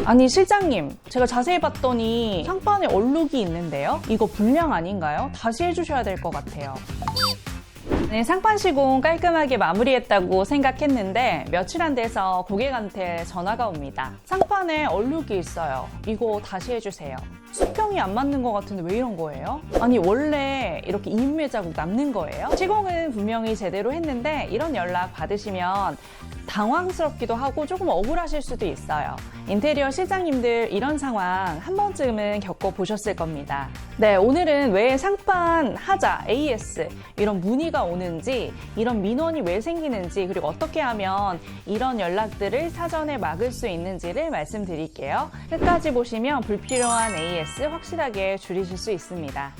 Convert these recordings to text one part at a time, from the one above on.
아니 실장님, 제가 자세히 봤더니 상판에 얼룩이 있는데요? 이거 불량 아닌가요? 다시 해주셔야 될 것 같아요. 네, 상판 시공 깔끔하게 마무리했다고 생각했는데 며칠 안 돼서 고객한테 전화가 옵니다. 상판에 얼룩이 있어요. 이거 다시 해주세요. 수평이 안 맞는 것 같은데 왜 이런 거예요? 아니 원래 이렇게 이음매 자국 남는 거예요? 시공은 분명히 제대로 했는데 이런 연락 받으시면 당황스럽기도 하고 조금 억울하실 수도 있어요. 인테리어 실장님들 이런 상황 한 번쯤은 겪어보셨을 겁니다. 네, 오늘은 왜 상판, 하자, AS 이런 문의가 오는지, 이런 민원이 왜 생기는지, 그리고 어떻게 하면 이런 연락들을 사전에 막을 수 있는지를 말씀드릴게요. 끝까지 보시면 불필요한 AS 확실하게 줄이실 수 있습니다.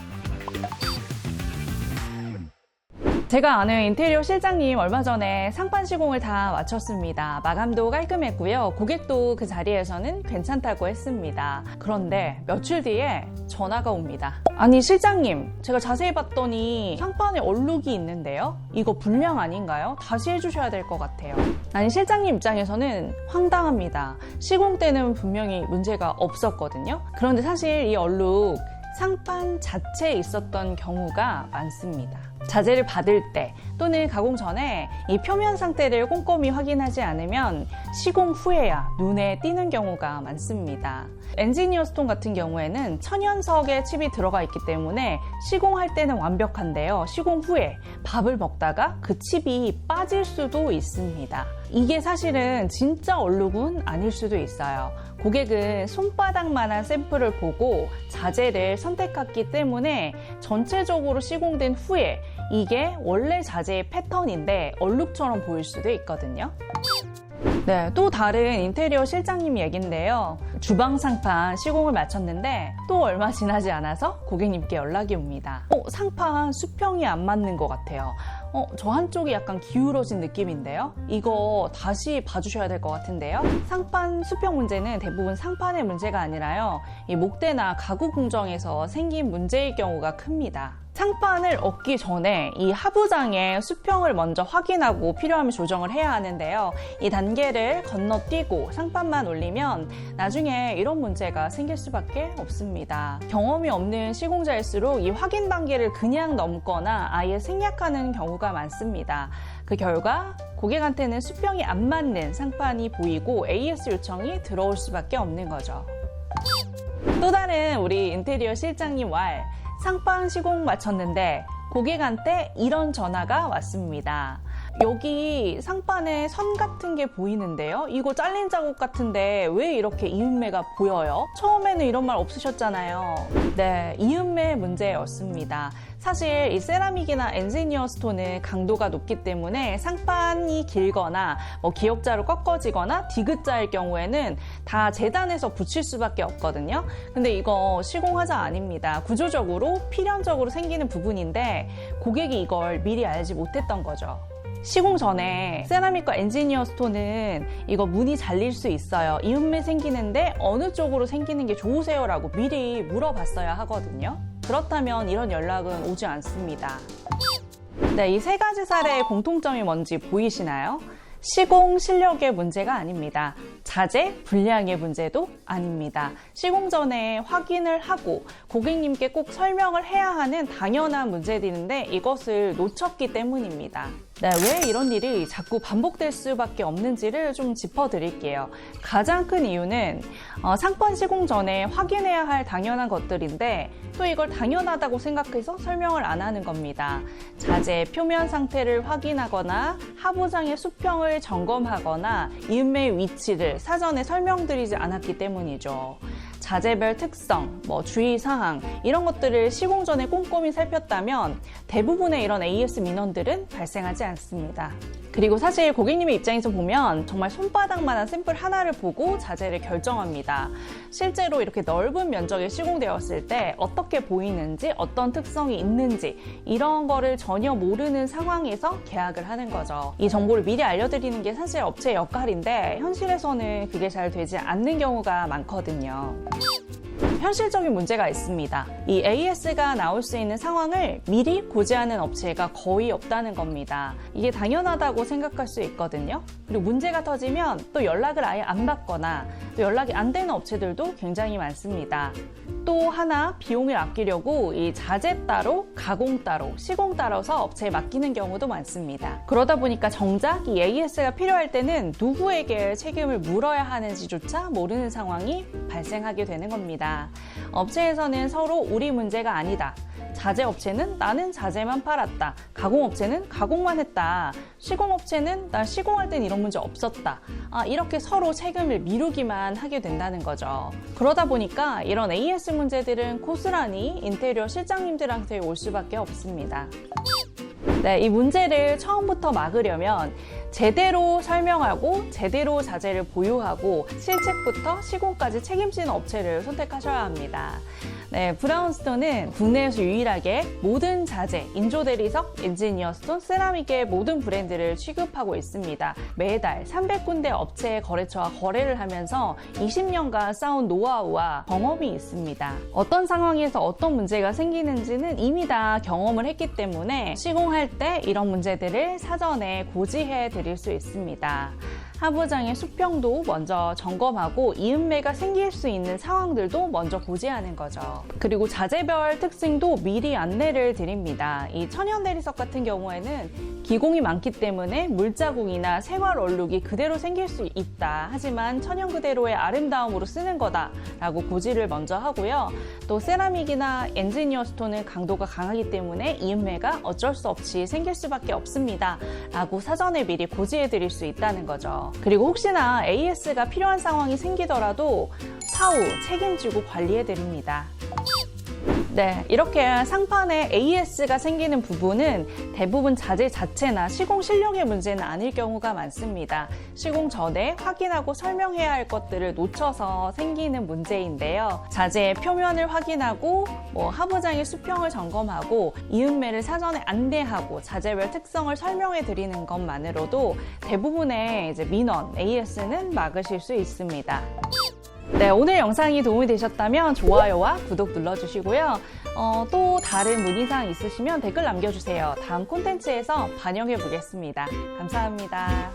제가 아는 인테리어 실장님 얼마 전에 상판 시공을 다 마쳤습니다. 마감도 깔끔했고요. 고객도 그 자리에서는 괜찮다고 했습니다. 그런데 며칠 뒤에 전화가 옵니다. 아니 실장님, 제가 자세히 봤더니 상판에 얼룩이 있는데요? 이거 불량 아닌가요? 다시 해주셔야 될 것 같아요. 아니 실장님 입장에서는 황당합니다. 시공 때는 분명히 문제가 없었거든요. 그런데 사실 이 얼룩 상판 자체에 있었던 경우가 많습니다. 자재를 받을 때 또는 가공 전에 이 표면 상태를 꼼꼼히 확인하지 않으면 시공 후에야 눈에 띄는 경우가 많습니다. 엔지니어 스톤 같은 경우에는 천연석에 칩이 들어가 있기 때문에 시공할 때는 완벽한데요. 시공 후에 밥을 먹다가 그 칩이 빠질 수도 있습니다. 이게 사실은 진짜 얼룩은 아닐 수도 있어요. 고객은 손바닥만한 샘플을 보고 자재를 선택했기 때문에 전체적으로 시공된 후에 이게 원래 자재의 패턴인데 얼룩처럼 보일 수도 있거든요. 네, 또 다른 인테리어 실장님 얘긴데요. 주방 상판 시공을 마쳤는데 또 얼마 지나지 않아서 고객님께 연락이 옵니다. 상판 수평이 안 맞는 것 같아요. 저 한쪽이 약간 기울어진 느낌인데요? 이거 다시 봐주셔야 될 것 같은데요? 상판 수평 문제는 대부분 상판의 문제가 아니라요. 이 목대나 가구 공정에서 생긴 문제일 경우가 큽니다. 상판을 얻기 전에 이 하부장의 수평을 먼저 확인하고 필요하면 조정을 해야 하는데요. 이 단계를 건너뛰고 상판만 올리면 나중에 이런 문제가 생길 수밖에 없습니다. 경험이 없는 시공자일수록 이 확인 단계를 그냥 넘거나 아예 생략하는 경우가 많습니다. 그 결과 고객한테는 수평이 안 맞는 상판이 보이고 AS 요청이 들어올 수밖에 없는 거죠. 또 다른 우리 인테리어 실장님 왈, 상판 시공 마쳤는데 고객한테 이런 전화가 왔습니다. 여기 상판에 선 같은 게 보이는데요? 이거 잘린 자국 같은데 왜 이렇게 이음매가 보여요? 처음에는 이런 말 없으셨잖아요. 네, 이음매 문제였습니다. 사실 이 세라믹이나 엔지니어 스톤은 강도가 높기 때문에 상판이 길거나 기역자로 꺾어지거나 디귿자일 경우에는 다 재단해서 붙일 수밖에 없거든요. 근데 이거 시공하자 아닙니다. 구조적으로 필연적으로 생기는 부분인데 고객이 이걸 미리 알지 못했던 거죠. 시공 전에 세라믹과 엔지니어 스톤은 이거 문이 잘릴 수 있어요. 이음매 생기는데 어느 쪽으로 생기는 게 좋으세요? 라고 미리 물어봤어야 하거든요. 그렇다면 이런 연락은 오지 않습니다. 네, 이 세 가지 사례의 공통점이 뭔지 보이시나요? 시공 실력의 문제가 아닙니다. 자재 불량의 문제도 아닙니다. 시공 전에 확인을 하고 고객님께 꼭 설명을 해야 하는 당연한 문제들인데 이것을 놓쳤기 때문입니다. 네, 왜 이런 일이 자꾸 반복될 수밖에 없는지를 좀 짚어드릴게요. 가장 큰 이유는 상판 시공 전에 확인해야 할 당연한 것들인데 또 이걸 당연하다고 생각해서 설명을 안 하는 겁니다. 자재 표면 상태를 확인하거나 하부장의 수평을 점검하거나 이음매의 위치를 사전에 설명드리지 않았기 때문이죠. 자재별 특성, 주의사항 이런 것들을 시공 전에 꼼꼼히 살폈다면 대부분의 이런 AS 민원들은 발생하지 않습니다. 그리고 사실 고객님의 입장에서 보면 정말 손바닥만한 샘플 하나를 보고 자재를 결정합니다. 실제로 이렇게 넓은 면적에 시공되었을 때 어떻게 보이는지, 어떤 특성이 있는지 이런 거를 전혀 모르는 상황에서 계약을 하는 거죠. 이 정보를 미리 알려드리는 게 사실 업체의 역할인데 현실에서는 그게 잘 되지 않는 경우가 많거든요. 현실적인 문제가 있습니다. 이 AS가 나올 수 있는 상황을 미리 고지하는 업체가 거의 없다는 겁니다. 이게 당연하다고 생각할 수 있거든요. 그리고 문제가 터지면 또 연락을 아예 안 받거나 또 연락이 안 되는 업체들도 굉장히 많습니다. 또 하나 비용을 아끼려고 이 자재 따로, 가공 따로, 시공 따라서 업체에 맡기는 경우도 많습니다. 그러다 보니까 정작 이 AS가 필요할 때는 누구에게 책임을 물어야 하는지조차 모르는 상황이 발생하게 되는 겁니다. 업체에서는 서로 우리 문제가 아니다. 자재업체는 나는 자재만 팔았다. 가공업체는 가공만 했다. 시공업체는 나 시공할 땐 이런 문제 없었다. 이렇게 서로 책임을 미루기만 하게 된다는 거죠. 그러다 보니까 이런 AS 문제들은 고스란히 인테리어 실장님들한테 올 수밖에 없습니다. 네, 이 문제를 처음부터 막으려면 제대로 설명하고 제대로 자재를 보유하고 실측부터 시공까지 책임지는 업체를 선택하셔야 합니다. 네, 브라운스톤은 국내에서 유일하게 모든 자재, 인조대리석, 엔지니어스톤, 세라믹의 모든 브랜드를 취급하고 있습니다. 매달 300군데 업체 거래처와 거래를 하면서 20년간 쌓은 노하우와 경험이 있습니다. 어떤 상황에서 어떤 문제가 생기는지는 이미 다 경험을 했기 때문에 시공할 때 이런 문제들을 사전에 고지해 드릴 수 있습니다. 하부장의 수평도 먼저 점검하고 이음매가 생길 수 있는 상황들도 먼저 고지하는 거죠. 그리고 자재별 특징도 미리 안내를 드립니다. 이 천연 대리석 같은 경우에는 기공이 많기 때문에 물자국이나 생활 얼룩이 그대로 생길 수 있다. 하지만 천연 그대로의 아름다움으로 쓰는 거다 라고 고지를 먼저 하고요. 또 세라믹이나 엔지니어 스톤은 강도가 강하기 때문에 이음매가 어쩔 수 없이 생길 수밖에 없습니다 라고 사전에 미리 고지해 드릴 수 있다는 거죠. 그리고 혹시나 AS가 필요한 상황이 생기더라도 사후 책임지고 관리해 드립니다. 네, 이렇게 상판에 AS가 생기는 부분은 대부분 자재 자체나 시공 실력의 문제는 아닐 경우가 많습니다. 시공 전에 확인하고 설명해야 할 것들을 놓쳐서 생기는 문제인데요. 자재의 표면을 확인하고 하부장의 수평을 점검하고 이음매를 사전에 안내하고 자재별 특성을 설명해 드리는 것만으로도 대부분의 민원 AS는 막으실 수 있습니다. 네, 오늘 영상이 도움이 되셨다면 좋아요와 구독 눌러주시고요. 또 다른 문의사항 있으시면 댓글 남겨주세요. 다음 콘텐츠에서 반영해 보겠습니다. 감사합니다.